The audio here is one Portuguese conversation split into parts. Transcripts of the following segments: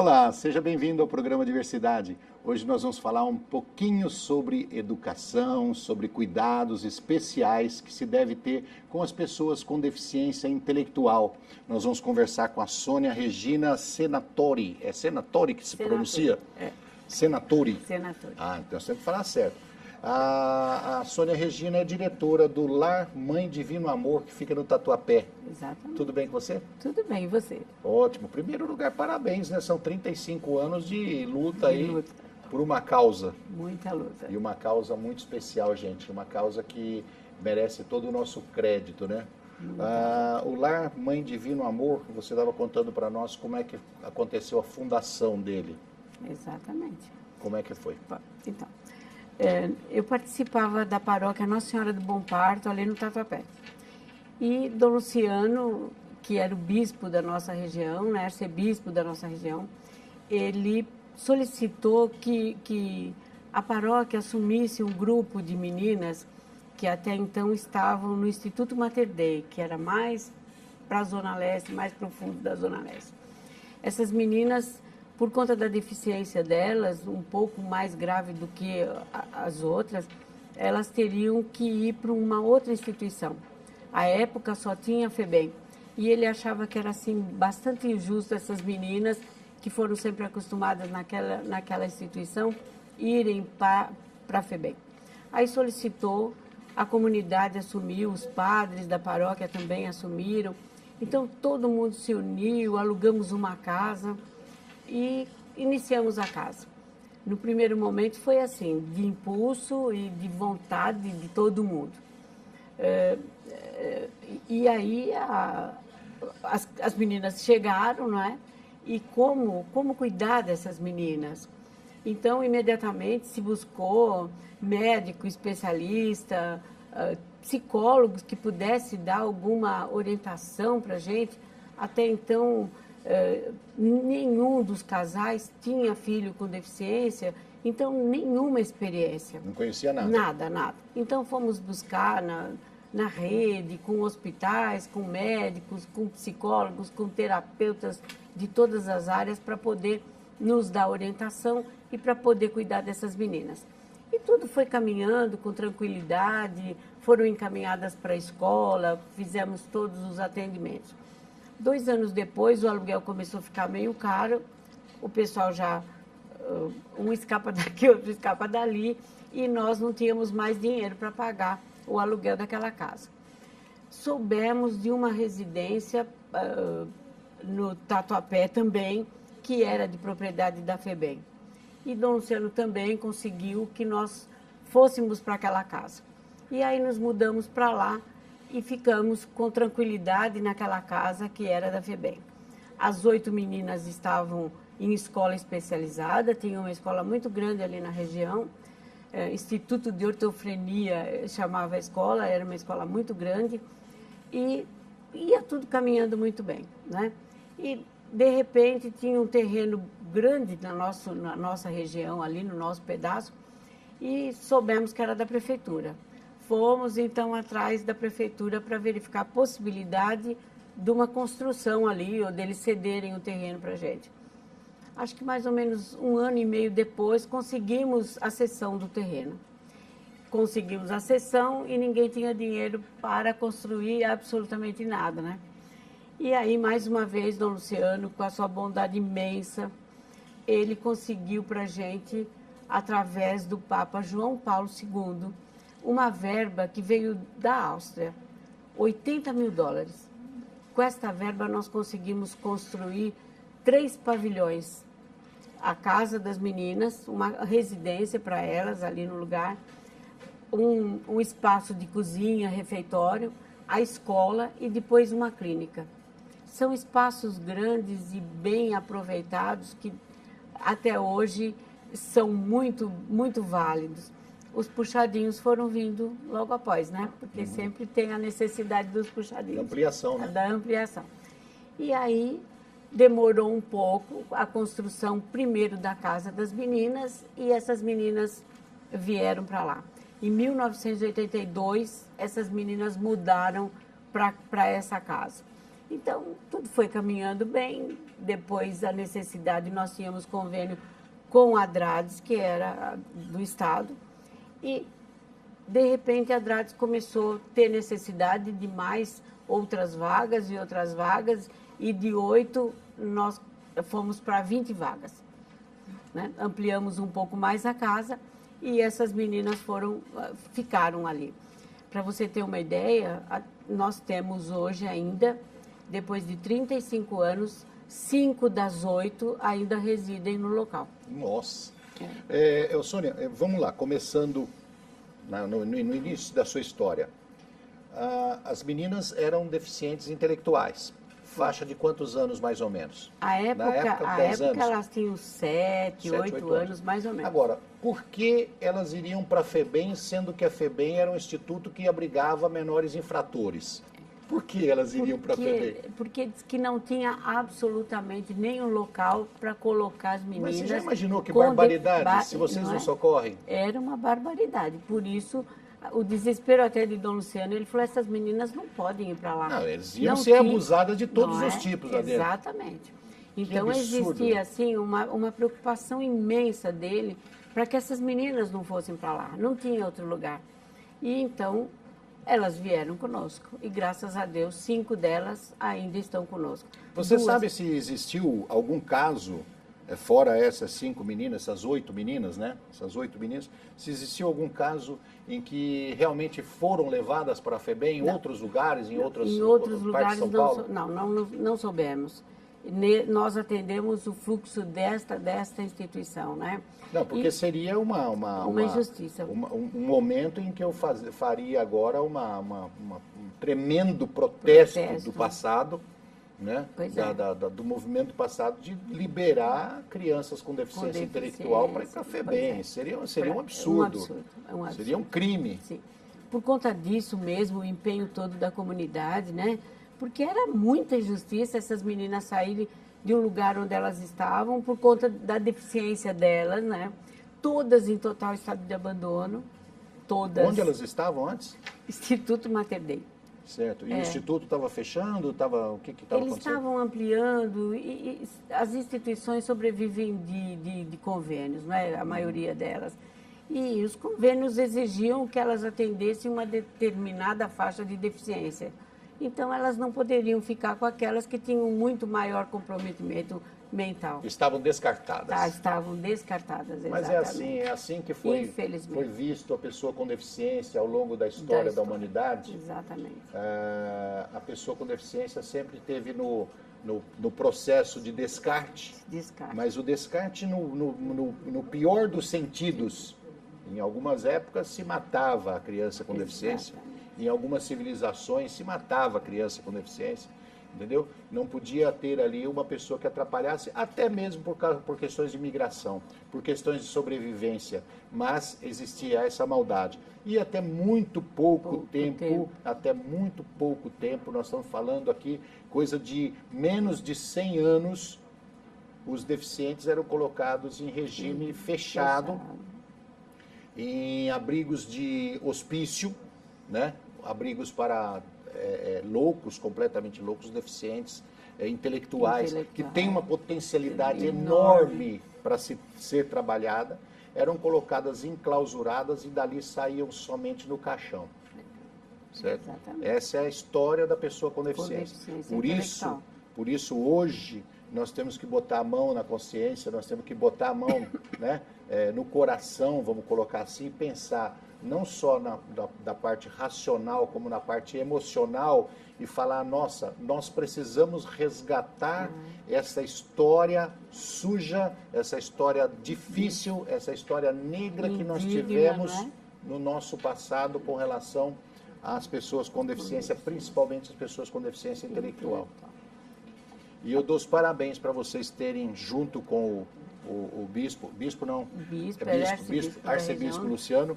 Olá, seja bem-vindo ao programa Diversidade. Hoje nós vamos falar um pouquinho sobre educação, sobre cuidados especiais que se deve ter com as pessoas com deficiência intelectual. Nós vamos conversar com a Sônia Regina Senatori. É Senatori que se pronuncia? É. Senatori. Senatori. Ah, então você tem que falar certo. A Sônia Regina é diretora do Lar Mãe Divino Amor, que fica no Tatuapé. Exatamente. Tudo bem com você? Tudo bem, e você? Ótimo. Primeiro lugar, parabéns, né? São 35 anos de luta aí luta. por uma causa. Muita luta. E uma causa muito especial, gente. Uma causa que merece todo o nosso crédito, né? O Lar Mãe Divino Amor, você estava contando para nós como é que aconteceu a fundação dele. Exatamente. Como é que foi? Então, eu participava da paróquia Nossa Senhora do Bom Parto, ali no Tatuapé. E Dom Luciano, que era o bispo da nossa região, né, arcebispo da nossa região, ele solicitou que a paróquia assumisse um grupo de meninas que até então estavam no Instituto Mater Dei, que era mais para a Zona Leste, mais profundo da Zona Leste. Essas meninas, por conta da deficiência delas, um pouco mais grave do que as outras, elas teriam que ir para uma outra instituição. À época só tinha a FEBEM. E ele achava que era assim bastante injusto essas meninas que foram sempre acostumadas naquela instituição irem para a FEBEM. Aí solicitou, a comunidade assumiu, os padres da paróquia também assumiram. Então todo mundo se uniu, alugamos uma casa e iniciamos a casa. No primeiro momento foi assim, de impulso e de vontade de todo mundo. E aí as meninas chegaram, não é? E como cuidar dessas meninas? Então, imediatamente se buscou médico, especialista, psicólogos que pudesse dar alguma orientação para a gente. Até então, nenhum dos casais tinha filho com deficiência, então nenhuma experiência. Não conhecia nada? Nada. Então fomos buscar na rede, com hospitais, com médicos, com psicólogos, com terapeutas de todas as áreas para poder nos dar orientação e para poder cuidar dessas meninas. E tudo foi caminhando com tranquilidade, foram encaminhadas para a escola, fizemos todos os atendimentos. 2 anos depois, o aluguel começou a ficar meio caro, o pessoal já, um escapa daqui, outro escapa dali, e nós não tínhamos mais dinheiro para pagar o aluguel daquela casa. Soubemos de uma residência no Tatuapé também, que era de propriedade da FEBEM. E Dom Luciano também conseguiu que nós fôssemos para aquela casa. E aí nos mudamos para lá e ficamos com tranquilidade naquela casa que era da FEBEM. As 8 meninas estavam em escola especializada, tinha uma escola muito grande ali na região, Instituto de Ortofrenia chamava a escola, era uma escola muito grande e ia tudo caminhando muito bem, né? E de repente tinha um terreno grande na nossa região, ali no nosso pedaço, e soubemos que era da prefeitura. Fomos então atrás da prefeitura para verificar a possibilidade de uma construção ali, ou deles cederem o terreno para a gente. Acho que mais ou menos 1 ano e meio depois, conseguimos a cessão do terreno. Conseguimos a cessão e ninguém tinha dinheiro para construir absolutamente nada, né? E aí, mais uma vez, Dom Luciano, com a sua bondade imensa, ele conseguiu para a gente, através do Papa João Paulo II, uma verba que veio da Áustria, $80 mil. Com esta verba, nós conseguimos construir 3 pavilhões. A casa das meninas, uma residência para elas ali no lugar, um espaço de cozinha, refeitório, a escola e depois uma clínica. São espaços grandes e bem aproveitados que até hoje são muito, muito válidos. Os puxadinhos foram vindo logo após, né? Porque sempre tem a necessidade dos puxadinhos. Da ampliação, né? Da ampliação. E aí demorou um pouco a construção primeiro da casa das meninas e essas meninas vieram para lá. Em 1982, essas meninas mudaram para essa casa. Então, tudo foi caminhando bem. Depois, a necessidade, nós tínhamos convênio com a Adrades, que era do Estado, e, de repente, a Adrades começou a ter necessidade de mais outras vagas e outras vagas, e de 8 nós fomos para 20 vagas, né? Ampliamos um pouco mais a casa e essas meninas ficaram ali. Para você ter uma ideia, nós temos hoje ainda, depois de 35 anos, 5 das 8 ainda residem no local. Nossa. Sônia, vamos lá, começando no início da sua história. As meninas eram deficientes intelectuais. Faixa de quantos anos, mais ou menos? Na época 10 anos. Elas tinham 7, 8 anos, mais ou menos. Agora, por que elas iriam para a FEBEM, sendo que a FEBEM era um instituto que abrigava menores infratores? Por que elas iriam para a FEBEM? Porque diz que não tinha absolutamente nenhum local para colocar as meninas. Mas você já imaginou que barbaridade, se vocês não socorrem? Era uma barbaridade. Por isso, o desespero até de Dom Luciano, ele falou, essas meninas não podem ir para lá. Não, eles iam ser abusadas de todos os tipos lá dentro. Exatamente. Então, existia, assim, uma preocupação imensa dele para que essas meninas não fossem para lá. Não tinha outro lugar. E, então, elas vieram conosco. E, graças a Deus, 5 delas ainda estão conosco. Você sabe se existiu algum caso, fora essas 5 meninas, essas 8 meninas, né? Essas 8 meninas, se existiu algum caso em que realmente foram levadas para a FEBEM em outros lugares, em outros lugares de São Paulo? Não soubemos. Nós atendemos o fluxo desta instituição, né? Não, porque seria uma injustiça. Um momento em que eu faria agora um tremendo protesto do passado, né? Do movimento passado de liberar crianças com deficiência intelectual para ir para a FEBEM. Seria um absurdo. Seria um crime. Sim. Por conta disso mesmo, o empenho todo da comunidade, né? Porque era muita injustiça essas meninas saírem de um lugar onde elas estavam por conta da deficiência delas, né? Todas em total estado de abandono, todas. Onde elas estavam antes? Instituto Mater Dei. Certo. E o Instituto estava fechando? O que estava acontecendo? Eles estavam ampliando e as instituições sobrevivem de convênios, né? A maioria delas. E os convênios exigiam que elas atendessem uma determinada faixa de deficiência. Então, elas não poderiam ficar com aquelas que tinham muito maior comprometimento mental. Estavam descartadas. Estavam descartadas, exatamente. Mas é assim que foi visto a pessoa com deficiência ao longo da história da humanidade? Exatamente. A pessoa com deficiência sempre teve no processo de descarte. Mas o descarte no pior dos sentidos. Em algumas épocas se matava a criança com deficiência. Em algumas civilizações se matava a criança com deficiência, entendeu? Não podia ter ali uma pessoa que atrapalhasse, até mesmo por questões de migração, por questões de sobrevivência, mas existia essa maldade. E até muito pouco tempo, nós estamos falando aqui, coisa de menos de 100 anos, os deficientes eram colocados em regime fechado, em abrigos de hospício, né? Abrigos para loucos, completamente loucos, deficientes, intelectuais, que têm uma potencialidade enorme para ser trabalhada, eram colocadas enclausuradas e dali saíam somente no caixão. Certo? Exatamente. Essa é a história da pessoa com deficiência. Por isso, hoje, nós temos que botar a mão na consciência, nós temos que botar a mão, né, no coração, vamos colocar assim, e pensar não só da parte racional, como na parte emocional, e falar, nossa, nós precisamos resgatar essa história suja, essa história difícil, essa história negra que nós tivemos no nosso passado com relação às pessoas com deficiência, principalmente as pessoas com deficiência intelectual. E eu dou os parabéns para vocês terem, junto com o bispo, arcebispo Luciano,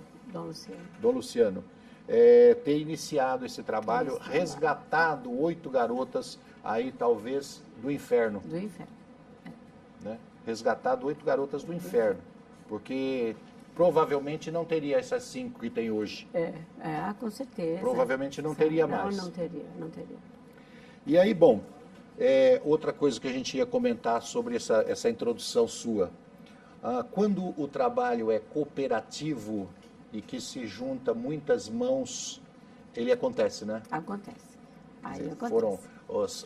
Dom Luciano, ter iniciado esse trabalho, resgatado 8 garotas aí talvez do inferno. Do inferno. Né? Resgatado 8 garotas do inferno, porque provavelmente não teria essas 5 que tem hoje. Com certeza. Provavelmente não teria mais. Não teria. E aí, bom, outra coisa que a gente ia comentar sobre essa introdução sua. Quando o trabalho é cooperativo e que se junta muitas mãos, ele acontece, né? Acontece. Aí acontece. Foram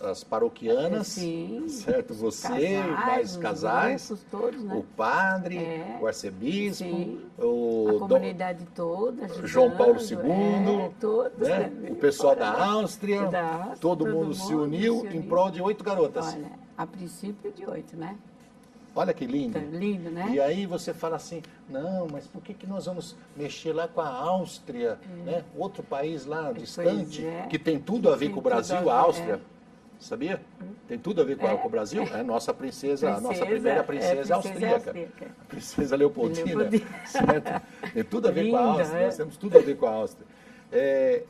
as paroquianas, sim, certo? Você, casais, mais casais, grupos todos, né? o padre, o arcebispo, sim, o a comunidade toda, ajudando, João Paulo II, todos, né? né? O pessoal Fora, da Áustria, todo mundo se uniu em prol de 8 garotas. Olha, a princípio de 8, né? Olha que lindo. Lindo, né? E aí você fala assim, não, mas por que nós vamos mexer lá com a Áustria, né? Outro país lá distante, que tem tudo a ver com o Brasil, a Áustria. Sabia? Tem tudo a ver com o Brasil. É a nossa princesa, a nossa primeira princesa austríaca. A princesa Leopoldina. Certo? Tem tudo a ver com a Áustria. Nós temos tudo a ver com a Áustria.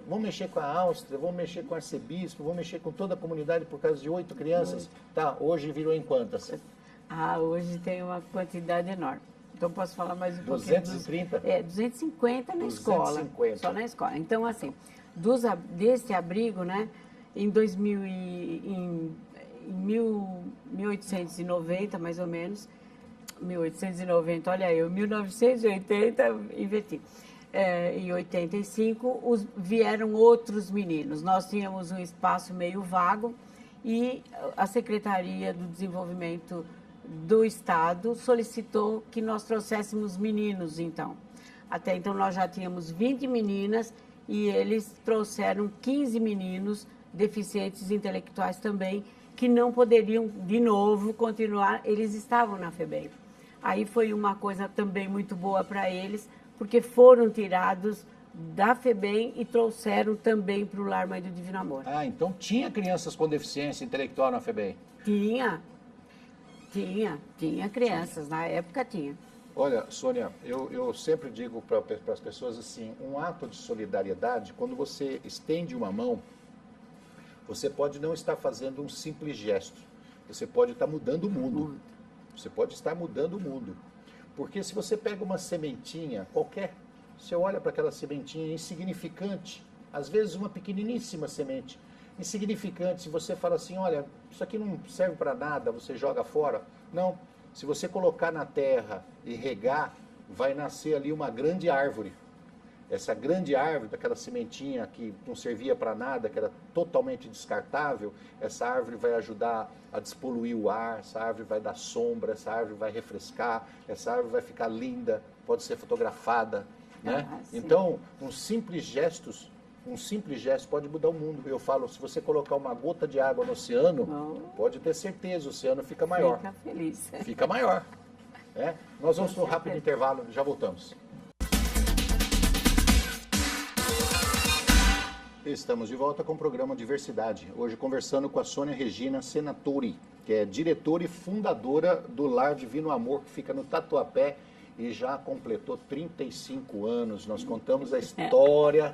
Vamos mexer com a Áustria, vamos mexer com o arcebispo, vamos mexer com toda a comunidade por causa de 8 crianças. Tá, hoje virou em quantas? Hoje tem uma quantidade enorme. Então, posso falar mais um 230? pouquinho? 250 na 250. Escola. Só na escola. Então, assim, desse abrigo, né, em 1890, mais ou menos, 1890, olha eu, 1980, inverti. Em 85, vieram outros meninos. Nós tínhamos um espaço meio vago e a Secretaria do Desenvolvimento do Estado solicitou que nós trouxéssemos meninos, então. Até então, nós já tínhamos 20 meninas e eles trouxeram 15 meninos deficientes intelectuais também, que não poderiam, de novo, continuar. Eles estavam na FEBEM. Aí foi uma coisa também muito boa para eles, porque foram tirados da FEBEM e trouxeram também para o Lar Mãe do Divino Amor. Então tinha crianças com deficiência intelectual na FEBEM? Tinha crianças, na época tinha. Olha, Sônia, eu sempre digo para as pessoas assim, um ato de solidariedade, quando você estende uma mão, você pode não estar fazendo um simples gesto, você pode estar mudando o mundo. Você pode estar mudando o mundo. Porque se você pega uma sementinha qualquer, você olha para aquela sementinha insignificante, às vezes uma pequeniníssima semente, insignificante, se você fala assim, olha, isso aqui não serve para nada, você joga fora. Não, se você colocar na terra e regar, vai nascer ali uma grande árvore. Essa grande árvore, daquela sementinha que não servia para nada, que era totalmente descartável, essa árvore vai ajudar a despoluir o ar, essa árvore vai dar sombra, essa árvore vai refrescar, essa árvore vai ficar linda, pode ser fotografada, né? Então, um simples gesto pode mudar o mundo. Eu falo, se você colocar uma gota de água no oceano, pode ter certeza, o oceano fica maior. Fica feliz. Fica maior. Nós vamos para um rápido intervalo, já voltamos. Estamos de volta com o programa Diversidade. Hoje conversando com a Sônia Regina Senatori, que é diretora e fundadora do Lar Divino Amor, que fica no Tatuapé e já completou 35 anos. Nós contamos a história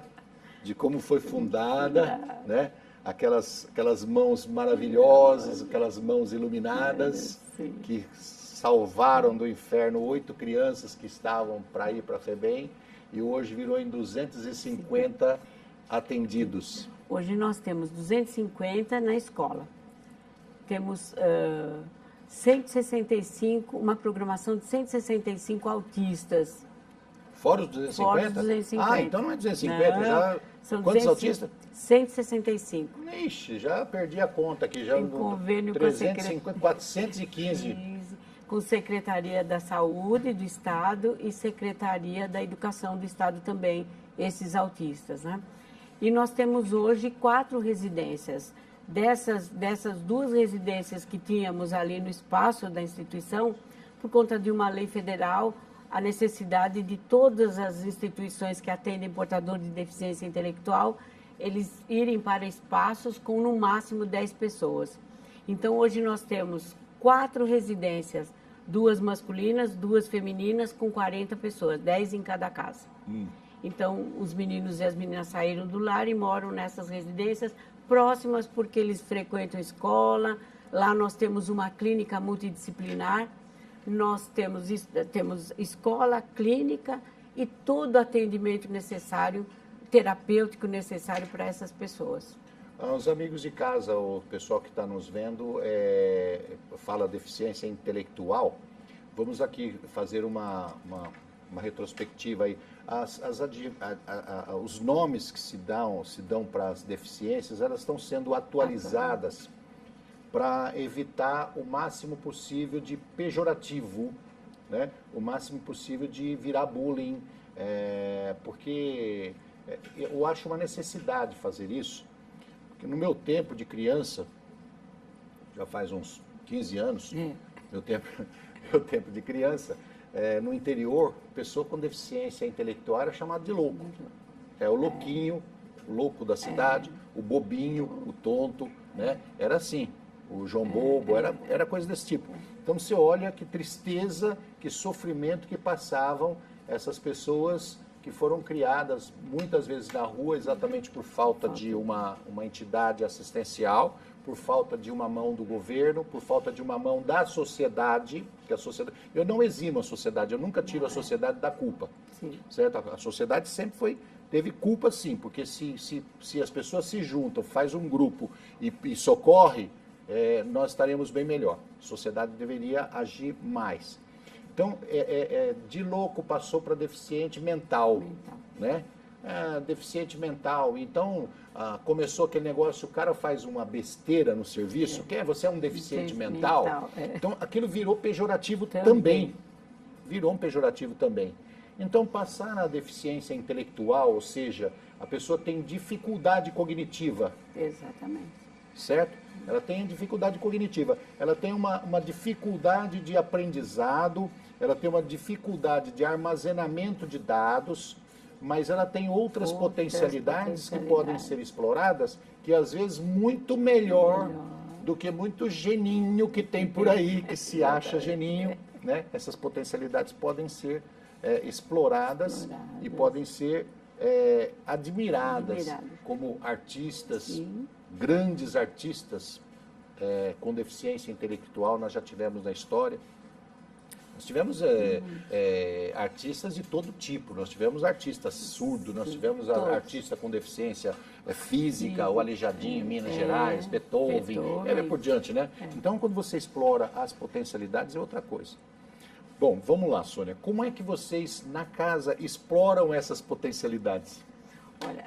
de como foi fundada, né? Aquelas mãos maravilhosas, aquelas mãos iluminadas que salvaram do inferno 8 crianças que estavam para ir para a FEBEM e hoje virou em 250 atendidos. Hoje nós temos 250 na escola. Temos 165, uma programação de 165 autistas. Fora os 250? Fora os 250. Então não é 250, não, já... São quantos autistas? 165. Ixi, já perdi a conta aqui. Já em convênio 350, 415. Com Secretaria da Saúde do Estado e Secretaria da Educação do Estado também, esses autistas, né? E nós temos hoje 4 residências. Dessas 2 residências que tínhamos ali no espaço da instituição, por conta de uma lei federal, a necessidade de todas as instituições que atendem portador de deficiência intelectual, eles irem para espaços com no máximo 10 pessoas. Então hoje nós temos 4 residências, 2 masculinas, 2 femininas, com 40 pessoas, 10 em cada casa. Então, os meninos e as meninas saíram do lar e moram nessas residências próximas porque eles frequentam escola. Lá nós temos uma clínica multidisciplinar, nós temos escola, clínica e todo o atendimento necessário, terapêutico necessário para essas pessoas. Os amigos de casa, o pessoal que está nos vendo, fala deficiência intelectual. Vamos aqui fazer uma retrospectiva aí. Os nomes que se dão para as deficiências, elas estão sendo atualizadas para evitar o máximo possível de pejorativo, né? O máximo possível de virar bullying, porque eu acho uma necessidade fazer isso, porque no meu tempo de criança, já faz uns 15 anos, meu tempo de criança, no interior, pessoa com deficiência intelectual era chamada de louco. É o louquinho, o louco da cidade, o bobinho, o tonto, né? Era assim, o João Bobo, era coisa desse tipo. Então você olha que tristeza, que sofrimento que passavam essas pessoas que foram criadas muitas vezes na rua exatamente por falta de uma entidade assistencial, por falta de uma mão do governo, por falta de uma mão da sociedade, que a sociedade, eu não eximo a sociedade, eu nunca tiro a sociedade da culpa, certo? A sociedade sempre teve culpa sim, porque se as pessoas se juntam, faz um grupo e socorre, nós estaremos bem melhor. A sociedade deveria agir mais. Então, de louco passou para deficiente mental, né? Deficiente mental. Então, começou aquele negócio, o cara faz uma besteira no serviço, você é um deficiente mental. Então, aquilo virou pejorativo também. Virou um pejorativo também. Então, passar na deficiência intelectual, ou seja, a pessoa tem dificuldade cognitiva. Exatamente. Certo? Ela tem dificuldade cognitiva, ela tem uma dificuldade de aprendizado, ela tem uma dificuldade de armazenamento de dados, mas ela tem outras potencialidades que podem ser exploradas, que às vezes muito melhor do que muito geninho que tem por aí, que se acha geninho, né? Essas potencialidades podem ser exploradas e podem ser admiradas como artistas. Sim. Grandes artistas com deficiência intelectual nós já tivemos na história. Nós tivemos artistas de todo tipo. Nós tivemos artistas surdos, nós tivemos artista com deficiência física, o Aleijadinho em Minas Gerais, Beethoven, por diante, né? Então, quando você explora as potencialidades, é outra coisa. Bom, vamos lá, Sônia. Como é que vocês, na casa, exploram essas potencialidades? Olha,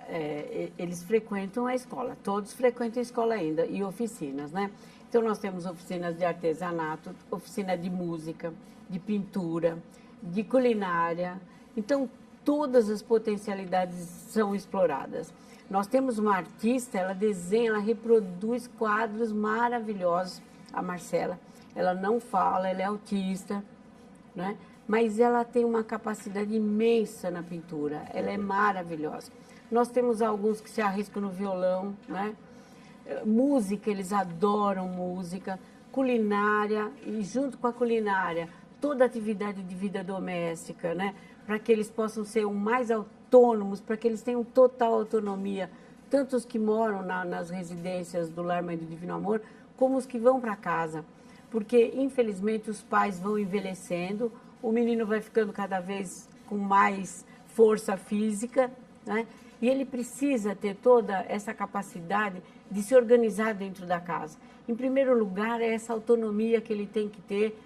eles frequentam a escola, todos frequentam a escola ainda, e oficinas, né? Então, nós temos oficinas de artesanato, oficina de música, de pintura, de culinária. Então, todas as potencialidades são exploradas. Nós temos uma artista, ela desenha, ela reproduz quadros maravilhosos, a Marcela. Ela não fala, ela é autista, né? Mas ela tem uma capacidade imensa na pintura, ela é maravilhosa. Nós temos alguns que se arriscam no violão, né? Música, eles adoram música, culinária, e junto com a culinária, toda atividade de vida doméstica, né? Para que eles possam ser o mais autônomos, para que eles tenham total autonomia, tanto os que moram nas residências do Lar Mãe do Divino Amor, como os que vão para casa. Porque, infelizmente, os pais vão envelhecendo, o menino vai ficando cada vez com mais força física, né? E ele precisa ter toda essa capacidade de se organizar dentro da casa. Em primeiro lugar, é essa autonomia que ele tem que ter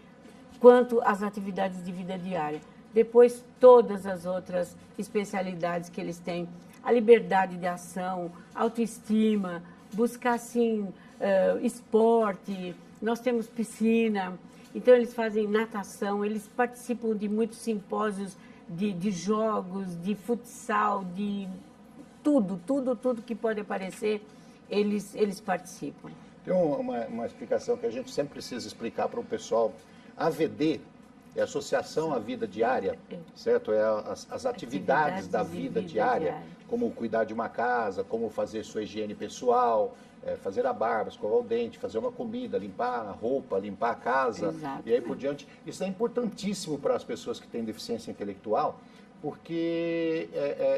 quanto às atividades de vida diária. Depois, todas as outras especialidades que eles têm, a liberdade de ação, autoestima, buscar, assim, esporte, nós temos piscina, então eles fazem natação, eles participam de muitos simpósios de jogos, de futsal, de tudo que pode aparecer, eles participam. Tem uma explicação que a gente sempre precisa explicar para o pessoal. AVD é Associação à Vida Diária, certo? É as atividades da vida diária, como cuidar de uma casa, como fazer sua higiene pessoal, fazer a barba, escovar o dente, fazer uma comida, limpar a roupa, limpar a casa, e aí por diante. Isso é importantíssimo para as pessoas que têm deficiência intelectual, porque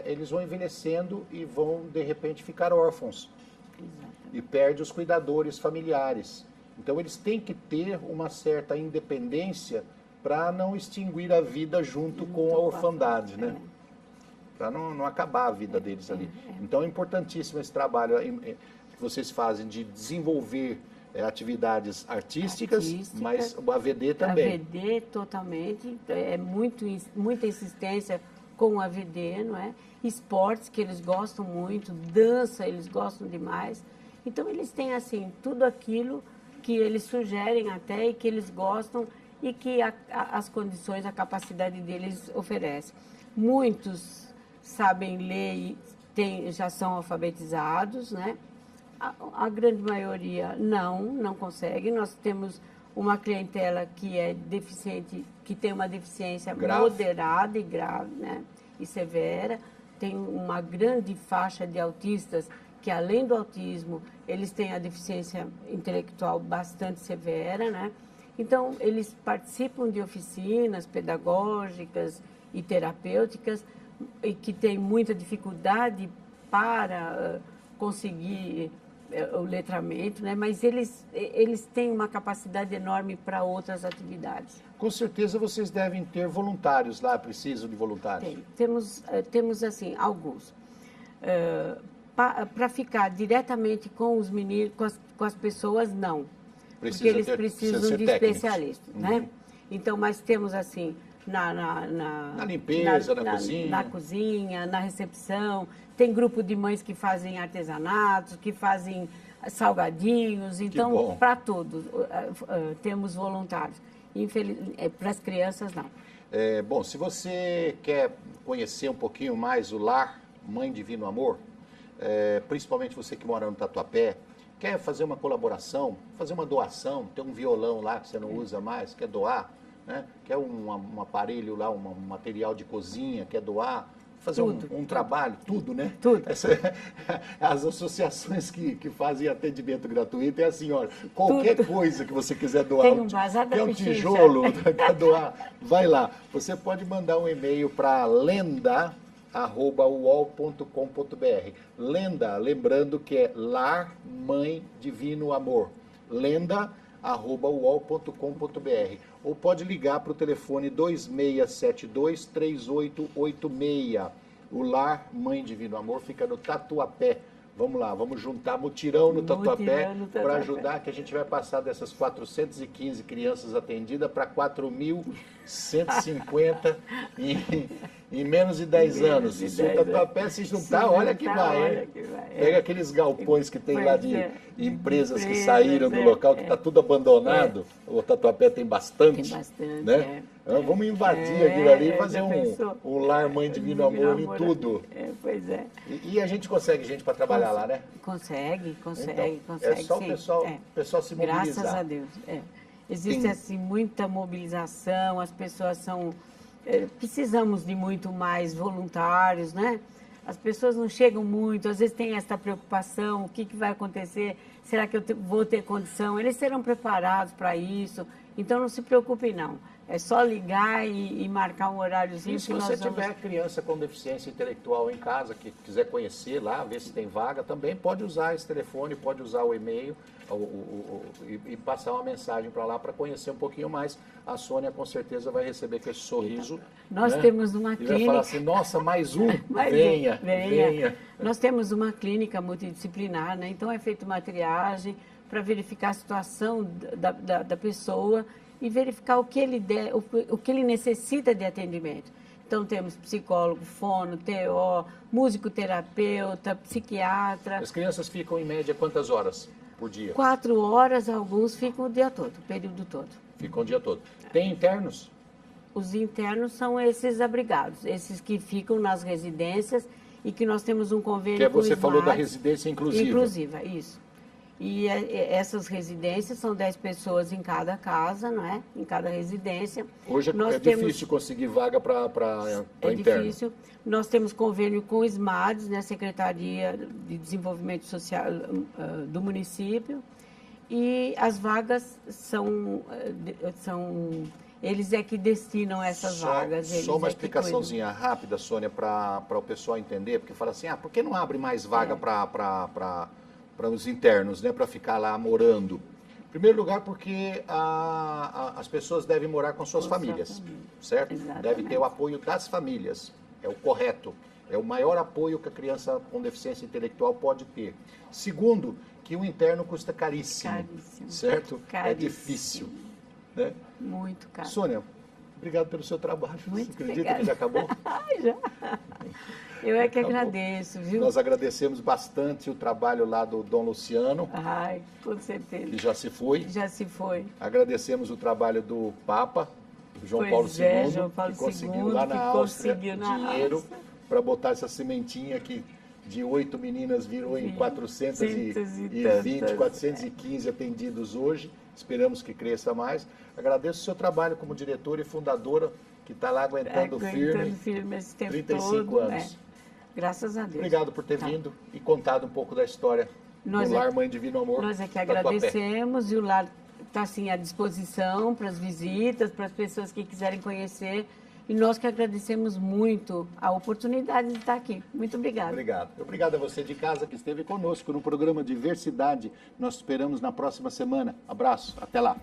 eles vão envelhecendo e vão, de repente, ficar órfãos. E perde os cuidadores familiares. Então, eles têm que ter uma certa independência para não extinguir a vida junto com a orfandade, né? Para não acabar a vida deles ali. Então, é importantíssimo esse trabalho. vocês fazem de desenvolver atividades artísticas, mas o AVD também. AVD totalmente, muita insistência com o AVD, não é? Esportes que eles gostam muito, dança eles gostam demais. Então eles têm assim tudo aquilo que eles sugerem até e que eles gostam e que as condições, a capacidade deles oferecem. Muitos sabem ler e já são alfabetizados, né? A grande maioria não consegue. Nós temos uma clientela que é deficiente, que tem uma deficiência moderada e grave, né? E severa. Tem uma grande faixa de autistas que, além do autismo, eles têm a deficiência intelectual bastante severa, né? Então, eles participam de oficinas pedagógicas e terapêuticas e que têm muita dificuldade para conseguir o letramento, né? Mas eles têm uma capacidade enorme para outras atividades. Com certeza vocês devem ter voluntários lá, precisam de voluntários. Temos assim, alguns. Para ficar diretamente com os meninos, com as pessoas, não. Porque eles precisam de especialistas, né? Então, mas temos assim, na limpeza, na cozinha. Na cozinha, na recepção. Tem grupo de mães que fazem artesanatos, que fazem salgadinhos. Então, para todos, temos voluntários. Para as crianças, não. Bom, se você quer conhecer um pouquinho mais o Lar Mãe Divino Amor, principalmente você que mora no Tatuapé, quer fazer uma colaboração, fazer uma doação, tem um violão lá que você não usa mais, quer doar, né? Quer um aparelho lá, um material de cozinha, quer doar, fazer um trabalho, tudo, né? Tudo. As associações que fazem atendimento gratuito é assim, olha, qualquer coisa que você quiser doar, tem quer um tijolo, quer doar, vai lá. Você pode mandar um e-mail para lenda@uol.com.br. Lenda, lembrando que é Lar Mãe Divino Amor. lenda@uol.com.br. Ou pode ligar para o telefone 2672-3886. O Lar Mãe Divino Amor fica no Tatuapé. Vamos lá, vamos juntar mutirão no Tatuapé para ajudar, que a gente vai passar dessas 415 crianças atendidas para 4.150 em menos de 10 anos. Se o Tatuapé se juntar, olha que vai. Pega aqueles galpões que tem lá de empresas que saíram do local, que está tudo abandonado. O Tatuapé tem bastante. Tem bastante, né? Vamos invadir aquilo ali e fazer um Lar Mãe Divino Amor em tudo. Pois é. E a gente consegue gente para trabalhar lá, né? Consegue, Então, consegue. É só o pessoal se mobilizar. Graças a Deus. Existe assim muita mobilização, as pessoas são... precisamos de muito mais voluntários, né? As pessoas não chegam muito, às vezes tem essa preocupação, o que vai acontecer? Será que eu vou ter condição? Eles serão preparados para isso, então não se preocupe não. É só ligar e marcar um horáriozinho. E se você tiver criança com deficiência intelectual em casa, que quiser conhecer lá, ver se tem vaga, também pode usar esse telefone, pode usar o e-mail e passar uma mensagem para lá para conhecer um pouquinho mais. A Sônia com certeza vai receber com esse sorriso. Nós temos uma clínica. E vai falar assim, nossa, mais um, venha. Nós temos uma clínica multidisciplinar, né? Então é feita uma triagem para verificar a situação da pessoa e verificar o que ele necessita de atendimento. Então, temos psicólogo, fono, TO, musicoterapeuta, psiquiatra. As crianças ficam, em média, quantas horas por dia? 4 horas, alguns ficam o dia todo, o período todo. Ficam o dia todo. Tem internos? Os internos são esses abrigados, esses que ficam nas residências e que nós temos um convênio com o você falou da residência inclusiva. Inclusiva, isso. E essas residências são 10 pessoas em cada casa, não é? Em cada residência. Hoje é difícil conseguir vaga para interno. É difícil. Nós temos convênio com o SMADES, né? Secretaria de Desenvolvimento Social do município. E as vagas eles é que destinam essas vagas. Só uma explicaçãozinha rápida, Sônia, para o pessoal entender, porque fala assim, por que não abre mais vaga para os internos, né, para ficar lá morando? Em primeiro lugar, porque as pessoas devem morar com suas famílias, certo? Exatamente. Deve ter o apoio das famílias, é o correto, é o maior apoio que a criança com deficiência intelectual pode ter. Segundo, que o interno custa caríssimo. Caríssimo. Certo? Caríssimo. É difícil. Né? Muito caro. Sônia, obrigado pelo seu trabalho. Muito Você acredita obrigada. que já acabou? Já. Eu é que Acabou. agradeço, viu? Nós agradecemos bastante o trabalho lá do Dom Luciano, Ai, com certeza. que já se foi. Já se foi. Agradecemos o trabalho do Papa, João Pois Paulo é, II, João Paulo que conseguiu II, lá na que Áustria conseguiu na dinheiro Áustria. para botar essa sementinha que de 8 meninas virou em 420, tantas. 415 atendidos hoje. Esperamos que cresça mais. Agradeço o seu trabalho como diretora e fundadora, que está lá aguentando firme esse tempo 35 todo. anos. Graças a Deus. Obrigado por ter vindo e contado um pouco da história Nós do é- Lar Mãe Divino Amor. Nós é que da Tatuapé. agradecemos e o lar está assim à disposição para as visitas, para as pessoas que quiserem conhecer. E nós que agradecemos muito a oportunidade de estar aqui. Muito obrigada. Obrigado. Obrigado a você de casa que esteve conosco no programa Diversidade. Nós esperamos na próxima semana. Abraço, até lá.